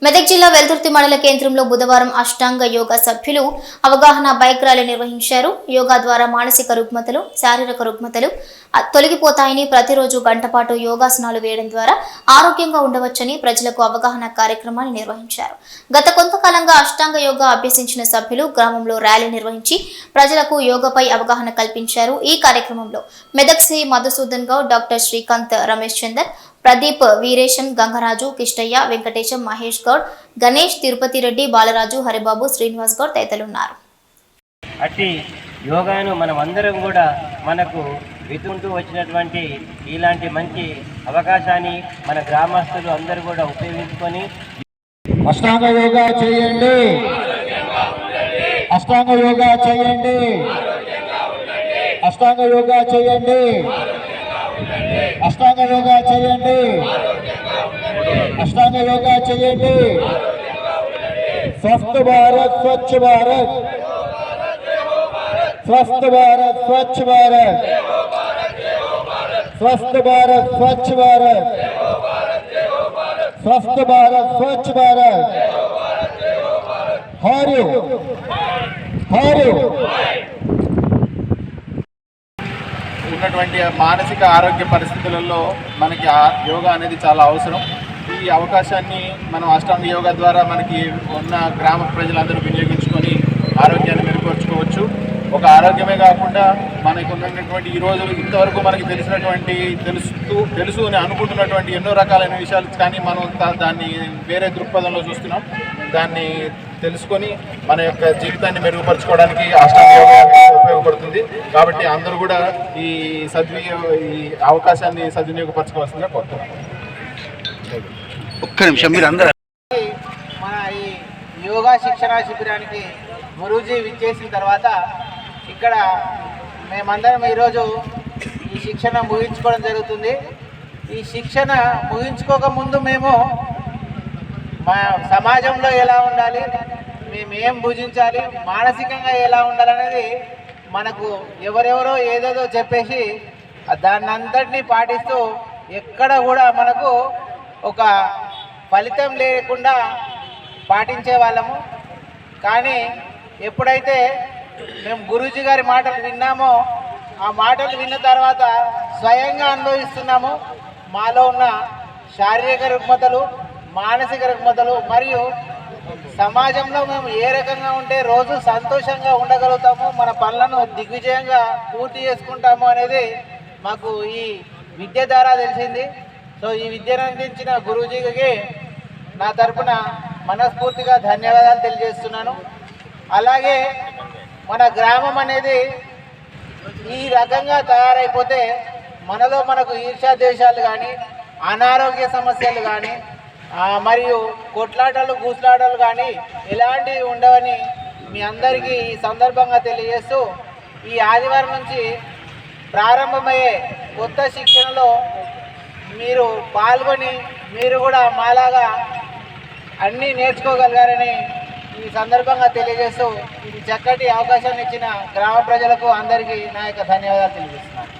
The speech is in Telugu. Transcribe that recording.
మెదక్ జిల్లా వెల్దుర్తి మండల కేంద్రంలో బుధవారం అష్టాంగ యోగా సభ్యులు అవగాహన బైక్ ర్యాలీ నిర్వహించారు. యోగా ద్వారా మానసిక రుగ్మతలు, శారీరక రుగ్మతలు తొలగిపోతాయని, ప్రతిరోజు గంటపాటు యోగాసనాలు వేయడం ద్వారా ఆరోగ్యంగా ఉండవచ్చని ప్రజలకు అవగాహన కార్యక్రమాన్ని నిర్వహించారు. గత కొంతకాలంగా అష్టాంగ యోగా అభ్యసించిన సభ్యులు గ్రామంలో ర్యాలీ నిర్వహించి ప్రజలకు యోగాపై అవగాహన కల్పించారు. ఈ కార్యక్రమంలో మెదక్ సి మధుసూదన్ గౌడ్, డాక్టర్ శ్రీకాంత్, రమేష్ చందర్, ప్రదీప్, వీరేశం, గంగరాజు, కిష్టయ్య, వెంకటేశం, మహేష్ గౌడ్, గణేష్, తిరుపతి రెడ్డి, బాలరాజు, హరిబాబు, శ్రీనివాస్ గౌడ్ తదితరులున్నారు. అట్టి యోగాను మనం అందరం కూడా మనకు వితుంటూ వచ్చినటువంటి ఇలాంటి మంచి అవకాశాన్ని మన గ్రామస్తులు అందరూ కూడా ఉపయోగించుకొని అష్టాంగ యోగా చేయండి, అష్టాంగ యోగా చేయండి, అష్టాంగ యోగా చేయండి, అష్టాంగ యోగా చేయండి, అష్టాంగ యోగా చేయండి. స్వస్థ భారత్, స్వచ్ఛ భారత్, స్వస్థ భారత్, స్వచ్ఛ భారత్, స్వస్థ భారత్, స్వచ్ఛ భారత్, స్వస్థ భారత్, స్వచ్ఛ భారత్. హరి హరి ఉన్నటువంటి మానసిక ఆరోగ్య పరిస్థితులలో మనకి యోగా అనేది చాలా అవసరం. ఈ అవకాశాన్ని మనం అష్టాంగ యోగా ద్వారా మనకి ఉన్న గ్రామ ప్రజలందరూ వినియోగించుకొని ఆరోగ్యాన్ని మెరుగుపరుచుకోవచ్చు. ఒక ఆరోగ్యమే కాకుండా మనకు ఉన్నటువంటి ఈరోజు ఇంతవరకు మనకి తెలుసు అని అనుకుంటున్నటువంటి ఎన్నో రకాలైన విషయాలు కానీ మనం దాన్ని వేరే దృక్పథంలో చూస్తున్నాం. దాన్ని తెలుసుకొని మన యొక్క జీవితాన్ని మెరుగుపరచుకోవడానికి అష్టాంగ యోగా ఉపయోగపడుతుంది. కాబట్టి అందరూ కూడా ఈ అవకాశాన్ని సద్వినియోగపరచుకోవాల్సిందిగా కోరుతున్నాం. ఒక్క నిమిషం మీరు అందరూ మన ఈ యోగా శిక్షణ శిబిరానికి గురూజీ విచ్చేసిన తర్వాత ఇక్కడ మేమందరం ఈరోజు ఈ శిక్షణ ముగించుకోవడం జరుగుతుంది. ఈ శిక్షణ ముగించుకోకముందు మేము మా సమాజంలో ఎలా ఉండాలి, మేము ఏం భుజించాలి, మానసికంగా ఎలా ఉండాలనేది మనకు ఎవరెవరో ఏదేదో చెప్పేసి దాన్ని అంతటినీ పాటిస్తూ ఎక్కడ కూడా మనకు ఒక ఫలితం లేకుండా పాటించే వాళ్ళము. కానీ ఎప్పుడైతే మేము గురూజీ గారి మాటలు విన్నామో, ఆ మాటలు విన్న తర్వాత స్వయంగా అనుభవిస్తున్నాము. మాలో ఉన్న శారీరక రుగ్మతలు, మానసిక రుగ్మతలు మరియు సమాజంలో మేము ఏ రకంగా ఉంటే రోజు సంతోషంగా ఉండగలుగుతాము, మన పనులను దిగ్విజయంగా పూర్తి చేసుకుంటాము అనేది మాకు ఈ విద్య ద్వారా తెలిసింది. సో ఈ విద్యను అందించిన గురూజీకి నా తరపున మనస్ఫూర్తిగా ధన్యవాదాలు తెలియజేస్తున్నాను. అలాగే మన గ్రామం అనేది ఈ రకంగా తయారైపోతే మనకు ఈర్ష్యాద్వేషాలు కానీ, అనారోగ్య సమస్యలు కానీ, మరియు కొట్లాటలు గూట్లాటలు కానీ ఇలాంటివి ఉండవని మీ అందరికీ ఈ సందర్భంగా తెలియజేస్తూ, ఈ ఆదివారం నుంచి ప్రారంభమయ్యే కొత్త శిక్షణలో మీరు పాల్గొని మీరు కూడా మాలాగా అన్నీ నేర్చుకోగలిగారని ఈ సందర్భంగా తెలియజేస్తూ ఈ చక్కటి అవకాశాన్ని ఇచ్చిన గ్రామ ప్రజలకు అందరికీ నా యొక్క ధన్యవాదాలు తెలియజేస్తున్నాను.